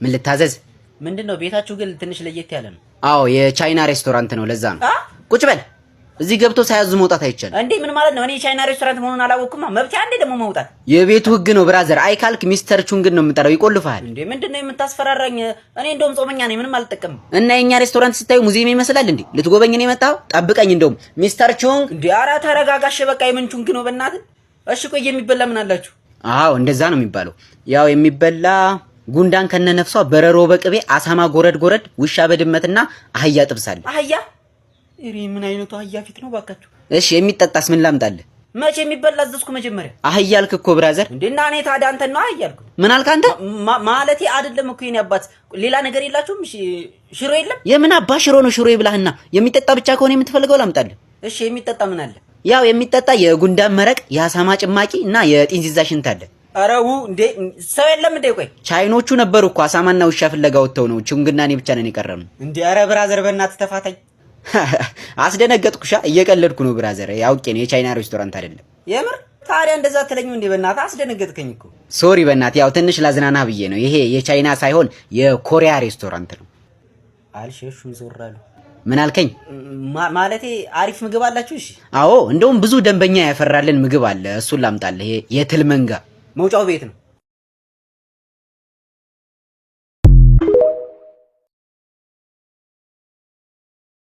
ምን ልታዘዝ? ምንድነው ቤታችሁ ግን ትንሽ ለየት ያለ ነው። አዎ የቻይና ሬስቶራንት ነው። ለዛ ነው። ቁጭ በል። እዚህ ገብቶ ሳያዙ መውጣት አይቻልም። እንዴ ምን ማለት ነው? እኔ ቻይና ሬስቶራንት መሆኑን አላወቅኩማ። መብቴ አንዴ ደግሞ መውጣት የቤቱ ህግ ነው ብራዘር። አይካልክ ሚስተር ቹንግን ነው የምጠራው። ይቆልፋል። እንዴ ምንድነው የምታስፈራራኝ? እኔ እንደውም ጾመኛ ነኝ፣ ምንም አልጠቀምም። እና የኛ ሬስቶራንት ስታዩ ሙዚየም ይመስላል እንዴ? ልትጎበኝ ነው የመጣው? ጠብቀኝ። እንደውም ሚስተር ቹንግ። እንዴ ኧረ ተረጋጋሽ በቃ። የምን ቹንግ ነው በእናትህ? እሺ ቆይ የሚበላ ምን አላችሁ? አዎ እንደዛ ነው የሚባለው። ያው የሚበላ ጉንዳን ከነነፍሷ፣ በረሮ በቅቤ፣ አሳማ ጎረድ ጎረድ፣ ውሻ በድመትና አህያ ጥብሳል። አህያ? እሪ ምን አይነቱ አህያ ፊት ነው ባካችሁ? እሺ የሚጠጣስ ምን ላምጣልህ? መቼ የሚበላ አዘዝኩ መጀመሪያ? አህያ አልክ እኮ ብራዘር። እንዴና እኔ ታዲያ አንተ ነው አህያ አልኩ? ምን አልክ አንተ? ማለቴ አይደለም እኮ የኔ አባት። ሌላ ነገር የላችሁም? ሽሮ የለም? የምን አባ ሽሮ ነው? ሽሮ ይብላህና የሚጠጣ ብቻ ከሆነ የምትፈልገው ላምጣልህ። እሺ የሚጠጣ ምን አለ? ያው የሚጠጣ የጉንዳን መረቅ፣ የአሳማ ጭማቂ እና የጢንዚዛ ሽንት አለ። አረው እንዴ ሰው የለም እንዴ? ቆይ ቻይኖቹ ነበሩ እኮ አሳማና ውሻ ፍለጋ ወጥተው ነው። ቹንግና እኔ ብቻ ነን የቀረነው። እንዴ ኧረ ብራዘር በእናትህ ተፋታኝ። አስደነገጥኩሻ? እየቀለድኩ ነው ብራዘር። ያውቄ ነው የቻይና ሬስቶራንት አይደለም። የምር? ታዲያ እንደዛ አትለኝም እንዴ? በእናትህ አስደነገጥከኝ እኮ። ሶሪ በእናትህ፣ ያው ትንሽ ላዝናና ብዬ ነው። ይሄ የቻይና ሳይሆን የኮሪያ ሬስቶራንት ነው። አልሸሹም ዞራሉ። ምን አልከኝ? ማለቴ አሪፍ ምግብ አላችሁ? እሺ አዎ፣ እንደውም ብዙ ደንበኛ ያፈራልን ምግብ አለ። እሱን ላምጣልህ። ይሄ የትል መንጋ መውጫው ቤት ነው።